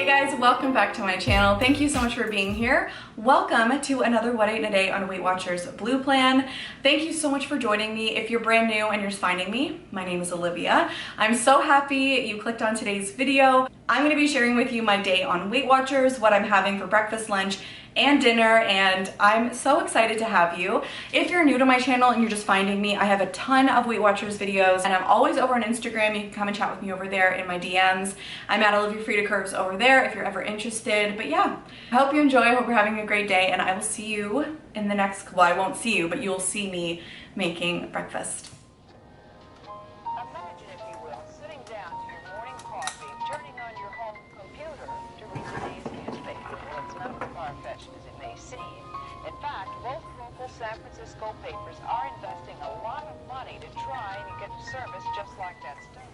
Hey guys, welcome back to my channel. Thank you so much for being here. Welcome to another What I Ate in a Day on Weight Watchers Blue Plan. Thank you so much for joining me. If you're brand new and you're just finding me, my name is Olivia. I'm so happy you clicked on today's video. I'm going to be sharing with you my day on Weight Watchers, what I'm having for breakfast, lunch, and dinner, and I'm so excited to have you. If you're new to my channel and you're just finding me, I have a ton of Weight Watchers videos, and I'm always over on Instagram. You can come and chat with me over there in my DMs. I'm at OliviaFredaCurves over there if you're ever interested. But yeah, I hope you enjoy. I hope you're having a great day, and I will see you in the next, well, I won't see you, but you'll see me making breakfast. Imagine, if you will, sitting down to your morning coffee, turning on your home computer to read today's newspaper. Well, it's not as far-fetched as it may seem. In fact, both local San Francisco papers are investing a lot of money to try and get a service just like that stuff.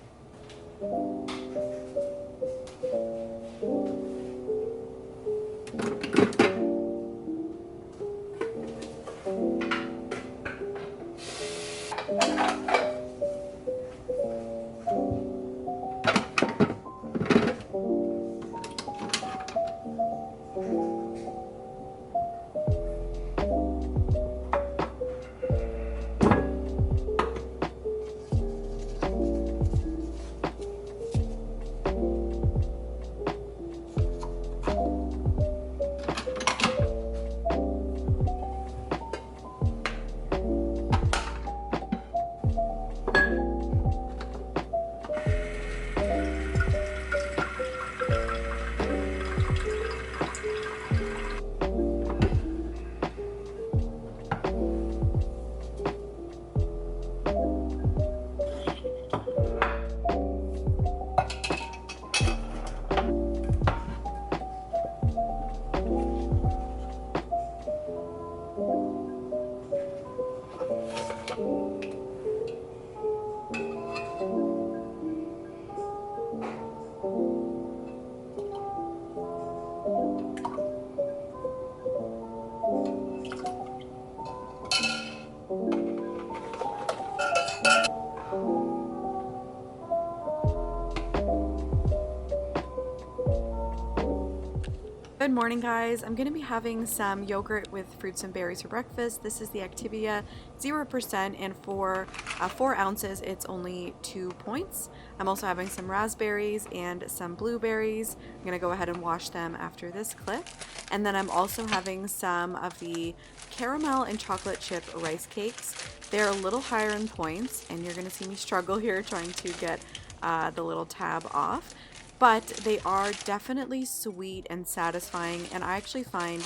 Good morning, guys. I'm going to be having some yogurt with fruits and berries for breakfast. This is the Activia 0%, and for 4 ounces it's only 2 points. I'm also having some raspberries and some blueberries. I'm going to go ahead and wash them after this clip. And then I'm also having some of the caramel and chocolate chip rice cakes. They're a little higher in points, and you're going to see me struggle here trying to get the little tab off. But they are definitely sweet and satisfying, and I actually find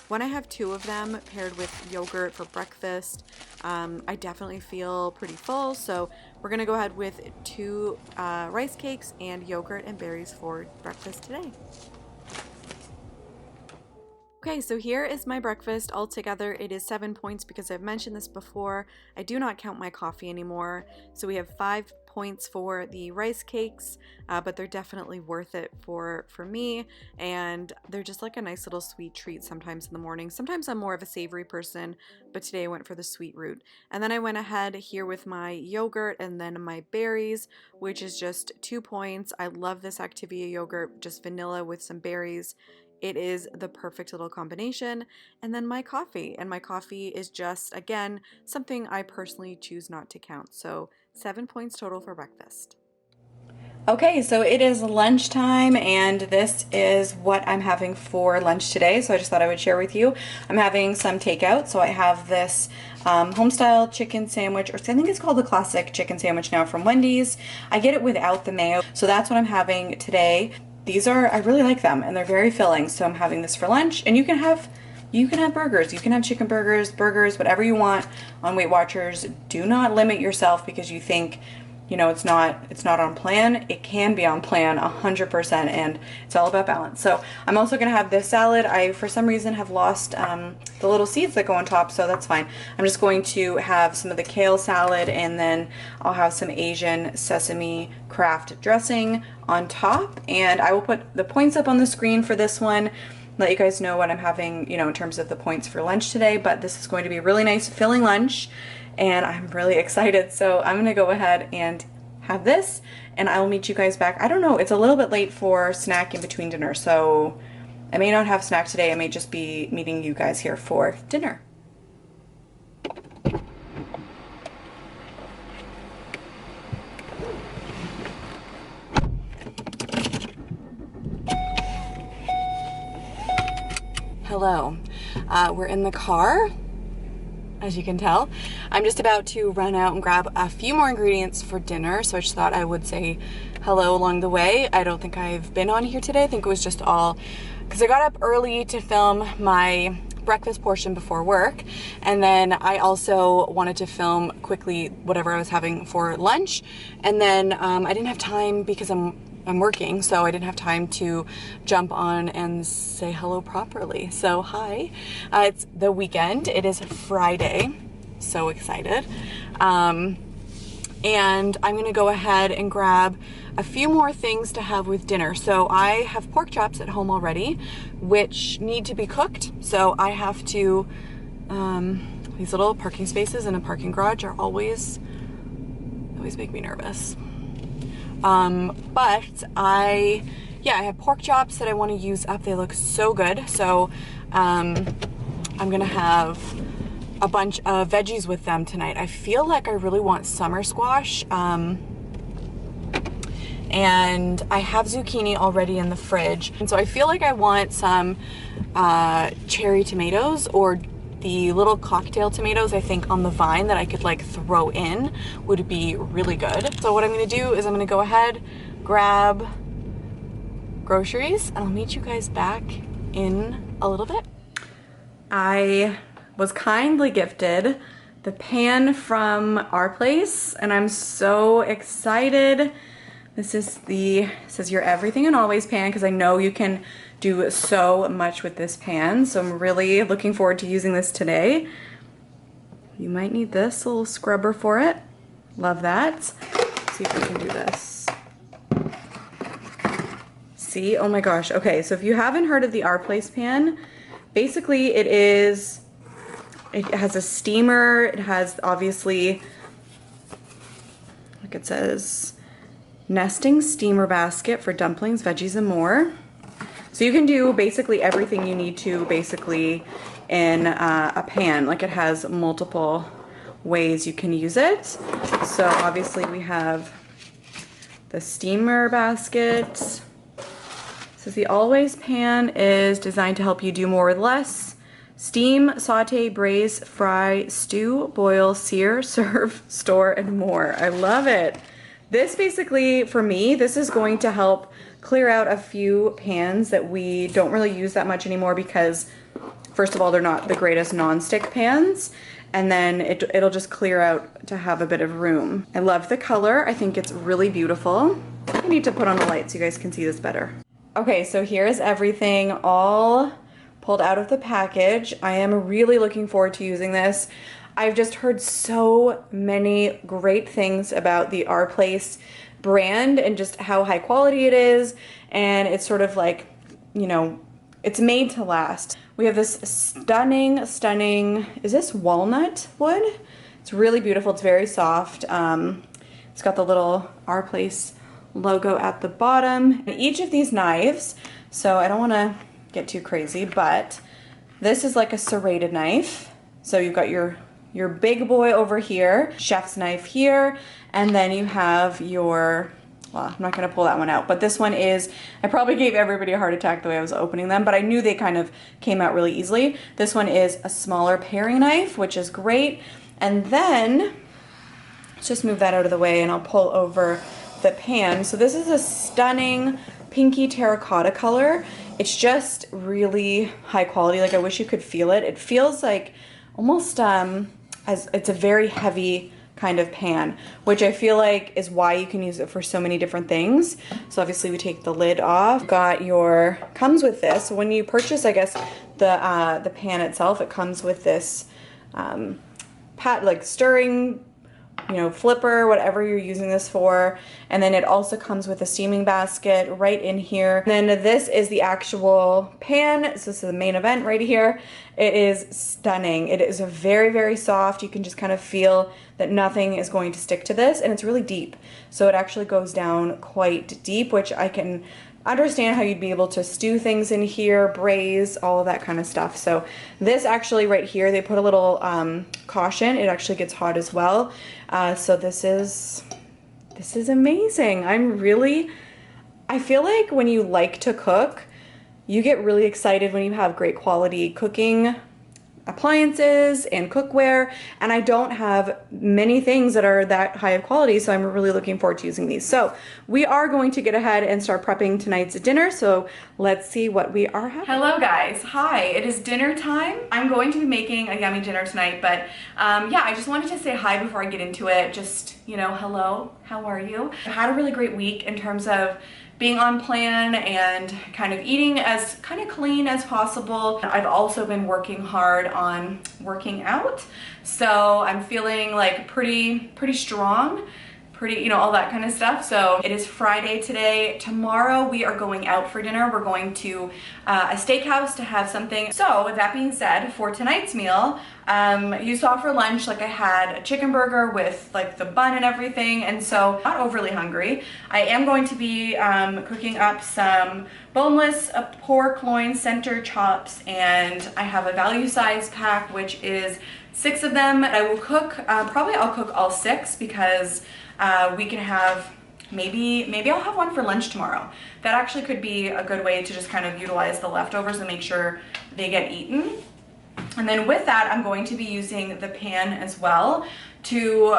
when I have 2 of them paired with yogurt for breakfast, I definitely feel pretty full. So we're gonna go ahead with 2 rice cakes and yogurt and berries for breakfast today. Okay, so here is my breakfast. Altogether, it is 7 points because I've mentioned this before. I do not count my coffee anymore. So we have 5 points for the rice cakes, but they're definitely worth it for me, and they're just like a nice little sweet treat sometimes in the morning. Sometimes I'm more of a savory person, but today I went for the sweet route. And then I went ahead here with my yogurt and then my berries, which is just 2 points. I love this Activia yogurt, just vanilla with some berries. It is the perfect little combination. And then my coffee, and my coffee is just, again, something I personally choose not to count. So 7 points total for breakfast. Okay, so it is lunchtime, and this is what I'm having for lunch today. So I just thought I would share with you. I'm having some takeout. So I have this home-style chicken sandwich, or I think it's called the classic chicken sandwich now from Wendy's. I get it without the mayo. So that's what I'm having today. These are, I really like them, and they're very filling. So I'm having this for lunch, and you can have burgers. You can have chicken burgers, whatever you want on Weight Watchers. Do not limit yourself because you think, you know, it's not on plan. It can be on plan 100%, and it's all about balance. So I'm also gonna have this salad. I, for some reason, have lost the little seeds that go on top, so that's fine. I'm just going to have some of the kale salad, and then I'll have some Asian sesame Kraft dressing on top, and I will put the points up on the screen for this one, let you guys know what I'm having, you know, in terms of the points for lunch today. But this is going to be a really nice filling lunch, and I'm really excited. So I'm gonna go ahead and have this, and I will meet you guys back. I don't know, it's a little bit late for snack in between dinner, so I may not have snack today. I may just be meeting you guys here for dinner. Hello. We're in the car, as you can tell. I'm just about to run out and grab a few more ingredients for dinner, so I just thought I would say hello along the way. I don't think I've been on here today. I think it was just all because I got up early to film my breakfast portion before work, and then I also wanted to film quickly whatever I was having for lunch, and then I didn't have time because I'm working, so I didn't have time to jump on and say hello properly. So hi, it's the weekend. It is Friday. So excited. And I'm gonna go ahead and grab a few more things to have with dinner. So I have pork chops at home already, which need to be cooked. So I have to, these little parking spaces in a parking garage are always make me nervous. But I have pork chops that I want to use up. They look so good. So I'm gonna have a bunch of veggies with them tonight. I feel like I really want summer squash, and I have zucchini already in the fridge, and so I feel like I want some cherry tomatoes, or the little cocktail tomatoes I think on the vine that I could like throw in would be really good. So what I'm gonna do is I'm gonna go ahead, grab groceries, and I'll meet you guys back in a little bit. I was kindly gifted the pan from our place, and I'm so excited. This is your everything and always pan, because I know you can do so much with this pan, so I'm really looking forward to using this today. You might need this little scrubber for it. Love that. Let's see if we can do this. See, oh my gosh. Okay, so if you haven't heard of the Our Place pan, basically it has a steamer. It has, obviously, like it says, nesting steamer basket for dumplings, veggies, and more. So you can do basically everything you need to basically in a pan. Like, it has multiple ways you can use it. So obviously we have the steamer basket. So the Always pan is designed to help you do more with less. Steam, saute, braise, fry, stew, boil, sear, serve, store, and more. I love it. This basically, for me, this is going to help clear out a few pans that we don't really use that much anymore, because first of all, they're not the greatest non-stick pans, and then it'll just clear out to have a bit of room. I love the color. I think it's really beautiful. I need to put on the light so you guys can see this better. Okay, so here's everything all pulled out of the package. I am really looking forward to using this. I've just heard so many great things about the Our Place brand and just how high quality it is, and it's sort of like, you know, it's made to last. We have this stunning, is this walnut wood? It's really beautiful. It's very soft. It's got the little Our Place logo at the bottom. And each of these knives, so I don't want to get too crazy, but this is like a serrated knife. So you've got your big boy over here, chef's knife here, and then you have your, well, I'm not gonna pull that one out, but this one is, I probably gave everybody a heart attack the way I was opening them, but I knew they kind of came out really easily. This one is a smaller paring knife, which is great. And then, let's just move that out of the way and I'll pull over the pan. So this is a stunning pinky terracotta color. It's just really high quality. Like, I wish you could feel it. It feels like almost as it's a very heavy kind of pan, which I feel like is why you can use it for so many different things. So obviously we take the lid off. Got your, comes with this. So when you purchase, I guess, the pan itself, it comes with this like stirring you know, flipper, whatever you're using this for. And then it also comes with a steaming basket right in here. And then this is the actual pan. So this is the main event right here. It is stunning. It is very, very soft. You can just kind of feel that nothing is going to stick to this, and it's really deep. So it actually goes down quite deep, which I can understand how you'd be able to stew things in here, braise, all of that kind of stuff. So this actually right here, they put a little caution. It actually gets hot as well. So this is amazing. I feel like when you like to cook, you get really excited when you have great quality cooking appliances and cookware, and I don't have many things that are that high of quality, so I'm really looking forward to using these. So we are going to get ahead and start prepping tonight's dinner, so let's see what we are having. Hello guys, hi, it is dinner time. I'm going to be making a yummy dinner tonight, but yeah, I just wanted to say hi before I get into it. Just, you know, hello, how are you? I had a really great week in terms of being on plan and kind of eating as kind of clean as possible. I've also been working hard on working out, so I'm feeling like pretty strong, you know, all that kind of stuff. So it is Friday today. Tomorrow we are going out for dinner. We're going to a steakhouse to have something. So with that being said, for tonight's meal, you saw for lunch, like I had a chicken burger with like the bun and everything, and so not overly hungry. I am going to be cooking up some boneless pork loin center chops, and I have a value size pack, which is 6 of them. I will cook, probably I'll cook all 6 because we can have, maybe I'll have one for lunch tomorrow. That actually could be a good way to just kind of utilize the leftovers and make sure they get eaten. And then with that, I'm going to be using the pan as well to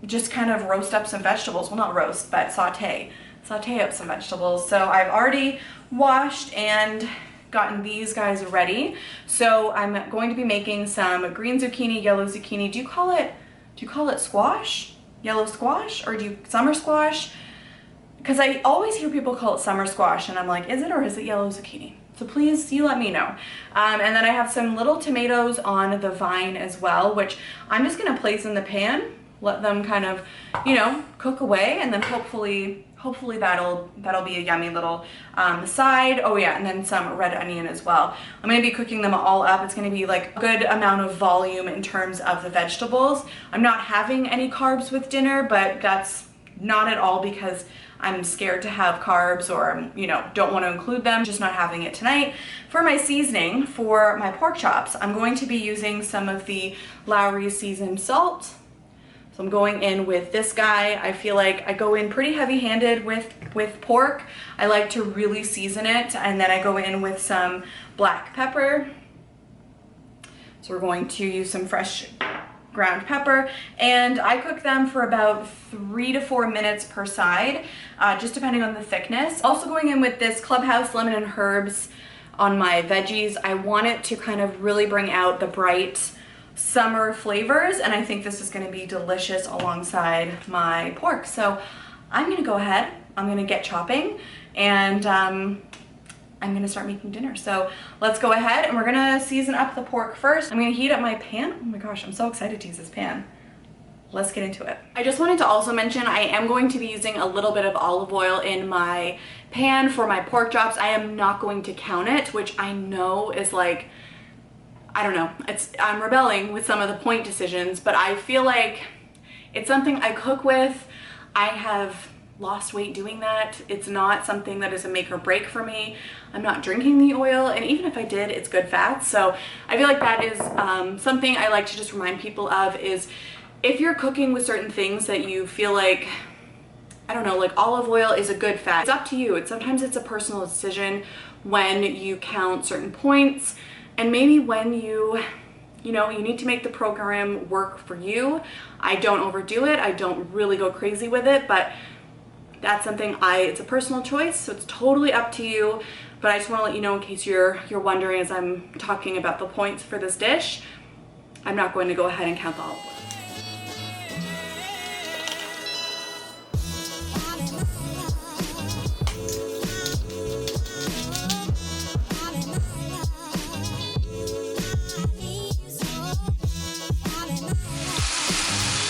just kind of roast up some vegetables. Well, not roast, but saute up some vegetables. So I've already washed and gotten these guys ready. So I'm going to be making some green zucchini, yellow zucchini. Do you call it squash? Yellow squash, or do you summer squash? Because I always hear people call it summer squash, and I'm like, is it, or is it yellow zucchini? So please, you let me know. And then I have some little tomatoes on the vine as well, which I'm just gonna place in the pan, let them kind of, you know, cook away, and then hopefully that'll be a yummy little side. Oh yeah, and then some red onion as well. I'm gonna be cooking them all up. It's gonna be like a good amount of volume in terms of the vegetables. I'm not having any carbs with dinner, but that's not at all because I'm scared to have carbs, or, you know, don't want to include them, just not having it tonight. For my seasoning for my pork chops, I'm going to be using some of the Lowry's seasoned salt. So I'm going in with this guy. I feel like I go in pretty heavy-handed with pork. I like to really season it, and then I go in with some black pepper. So we're going to use some fresh ground pepper, and I cook them for about 3 to 4 minutes per side, just depending on the thickness. Also going in with this Clubhouse lemon and herbs on my veggies. I want it to kind of really bring out the bright summer flavors, and I think this is going to be delicious alongside my pork. So I'm going to go ahead, I'm going to get chopping, and I'm gonna start making dinner. So let's go ahead, and we're gonna season up the pork first. I'm gonna heat up my pan. Oh my gosh, I'm so excited to use this pan. Let's get into it. I just wanted to also mention I am going to be using a little bit of olive oil in my pan for my pork chops. I am not going to count it, which I know is like, I don't know, I'm rebelling with some of the point decisions, but I feel like it's something I cook with. I have lost weight doing that. It's not something that is a make or break for me. I'm not drinking the oil, and even if I did, it's good fats. So I feel like that is something I like to just remind people of, is if you're cooking with certain things that you feel like, I don't know, like olive oil is a good fat, it's up to you. Sometimes it's a personal decision when you count certain points, and maybe when you know, you need to make the program work for you. I don't overdo it. I don't really go crazy with it, but that's something it's a personal choice, so it's totally up to you. But I just want to let you know, in case you're wondering as I'm talking about the points for this dish, I'm not going to go ahead and count the olive oil.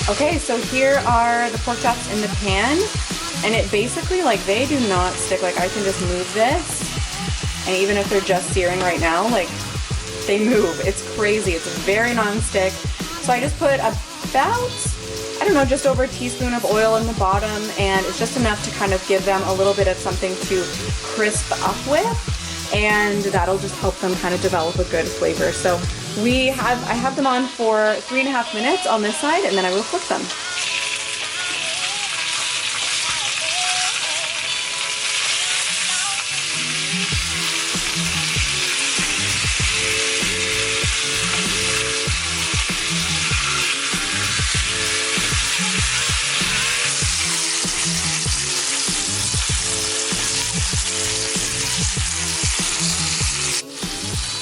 Okay, so here are the pork chops in the pan, and it basically, like, they do not stick. Like, I can just move this, and even if they're just searing right now, like, they move. It's crazy. It's very non-stick. So I just put about, I don't know, just over a teaspoon of oil in the bottom, and it's just enough to kind of give them a little bit of something to crisp up with, and that'll just help them kind of develop a good flavor. So I have them on for 3.5 minutes on this side, and then I will flip them.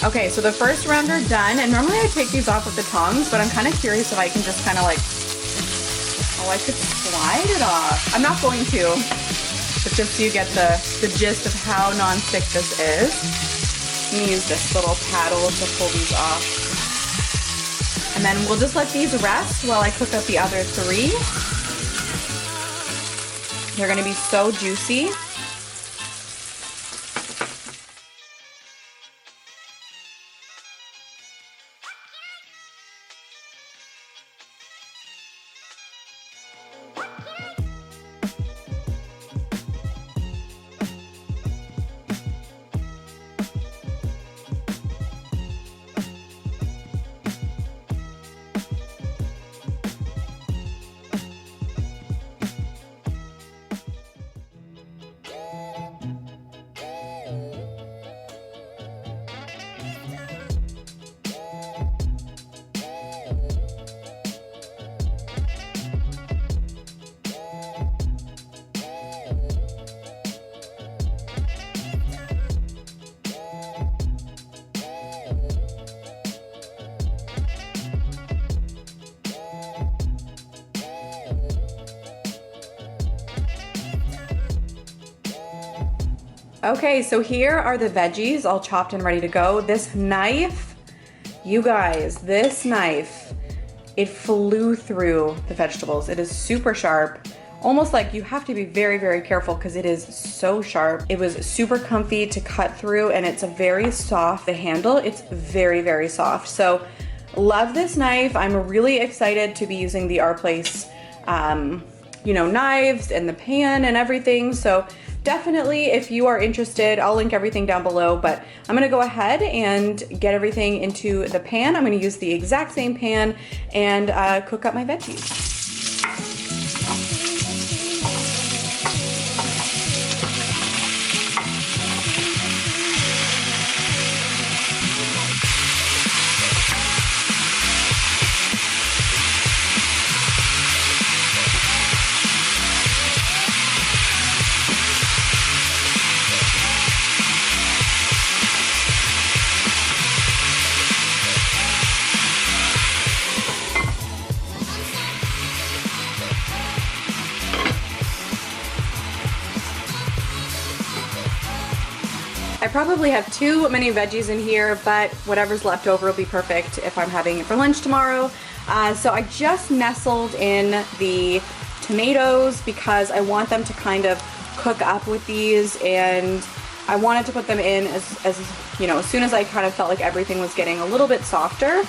Okay, so the first round are done, and normally I take these off with the tongs, but I'm kind of curious if I can just kind of like, oh, I could slide it off. I'm not going to, but just so you get the gist of how non-stick this is. I'm gonna use this little paddle to pull these off. And then we'll just let these rest while I cook up the other 3. They're gonna be so juicy. Okay, so here are the veggies all chopped and ready to go. This knife, you guys, this knife, it flew through the vegetables. It is super sharp. Almost like you have to be very, very careful because it is so sharp. It was super comfy to cut through, and it's a very soft, the handle, it's very, very soft. So love this knife. I'm really excited to be using the Our Place, you know, knives and the pan and everything. So definitely, if you are interested, I'll link everything down below, but I'm gonna go ahead and get everything into the pan. I'm gonna use the exact same pan and cook up my veggies. I probably have too many veggies in here, but whatever's left over will be perfect if I'm having it for lunch tomorrow. So I just nestled in the tomatoes because I want them to kind of cook up with these, and I wanted to put them in as you know, as soon as I kind of felt like everything was getting a little bit softer,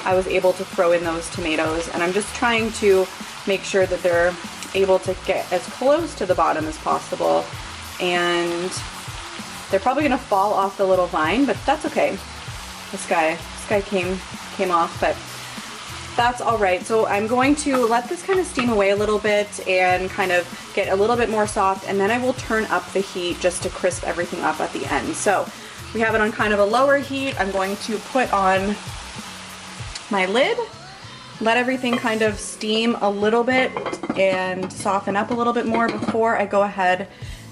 I was able to throw in those tomatoes, and I'm just trying to make sure that they're able to get as close to the bottom as possible. And they're probably gonna fall off the little vine, but that's okay. This guy came off, but that's all right. So I'm going to let this kind of steam away a little bit and kind of get a little bit more soft, and then I will turn up the heat just to crisp everything up at the end. So we have it on kind of a lower heat. I'm going to put on my lid, let everything kind of steam a little bit and soften up a little bit more before I go ahead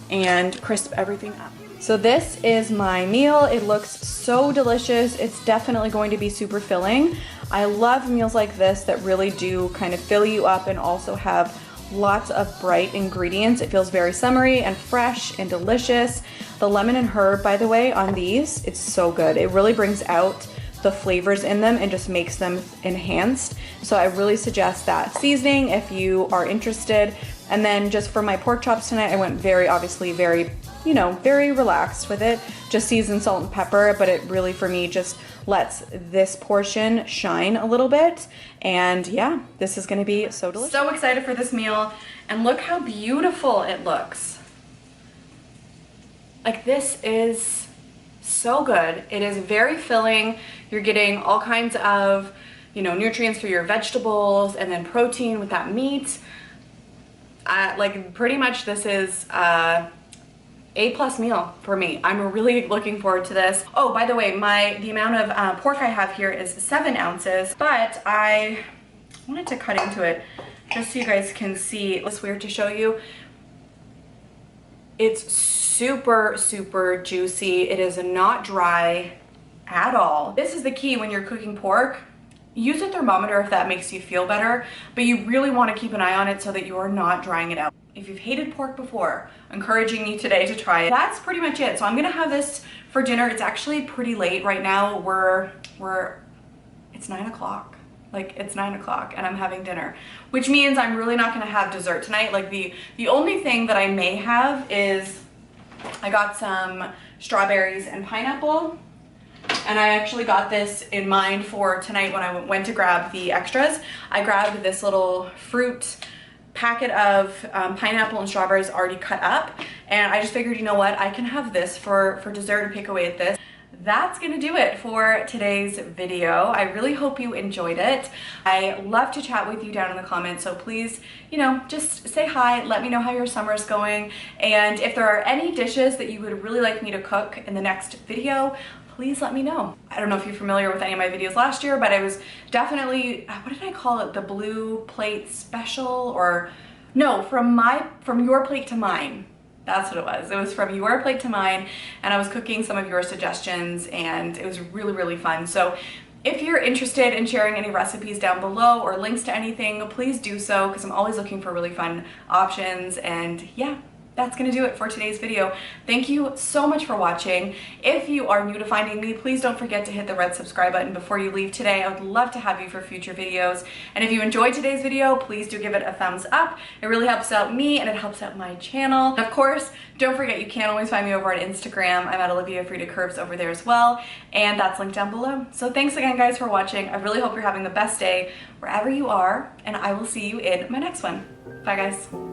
and crisp everything up. So this is my meal. It looks so delicious. It's definitely going to be super filling. I love meals like this that really do kind of fill you up and also have lots of bright ingredients. It feels very summery and fresh and delicious. The lemon and herb, by the way, on these, it's so good. It really brings out the flavors in them and just makes them enhanced. So I really suggest that seasoning if you are interested. And then just for my pork chops tonight, I went obviously very, you know, very relaxed with it. Just seasoned salt and pepper, but it really for me just lets this portion shine a little bit. And yeah, this is gonna be so delicious. So excited for this meal, and look how beautiful it looks. Like, this is so good. It is very filling. You're getting all kinds of, you know, nutrients through your vegetables, and then protein with that meat. Like, pretty much this is A+ meal for me. I'm really looking forward to this. Oh, by the way, the amount of pork I have here is 7 ounces, but I wanted to cut into it just so you guys can see. It's weird to show you. It's super, super juicy. It is not dry at all. This is the key when you're cooking pork. Use a thermometer if that makes you feel better, but you really want to keep an eye on it so that you are not drying it out. If you've hated pork before, encouraging you today to try it. That's pretty much it. So I'm gonna have this for dinner. It's actually pretty late right now. It's 9 o'clock. Like, it's 9 o'clock and I'm having dinner, which means I'm really not gonna have dessert tonight. Like, the only thing that I may have is I got some strawberries and pineapple, and I actually got this in mind for tonight when I went to grab the extras. I grabbed this little fruit packet of pineapple and strawberries already cut up, and I just figured, you know what, I can have this for dessert and pick away at this. That's gonna do it for today's video. I really hope you enjoyed it. I love to chat with you down in the comments, so please, you know, just say hi, let me know how your summer is going, and if there are any dishes that you would really like me to cook in the next video, please let me know. I don't know if you're familiar with any of my videos last year, but I was definitely, what did I call it? The blue plate special, or no, from your plate to mine. That's what it was. It was from your plate to mine, and I was cooking some of your suggestions, and it was really, really fun. So if you're interested in sharing any recipes down below or links to anything, please do so, because I'm always looking for really fun options. And yeah, that's gonna do it for today's video. Thank you so much for watching. If you are new to finding me, please don't forget to hit the red subscribe button before you leave today. I would love to have you for future videos. And if you enjoyed today's video, please do give it a thumbs up. It really helps out me and it helps out my channel. And of course, don't forget you can always find me over on Instagram. I'm at OliviaFredaCurves over there as well, and that's linked down below. So thanks again, guys, for watching. I really hope you're having the best day wherever you are, and I will see you in my next one. Bye, guys.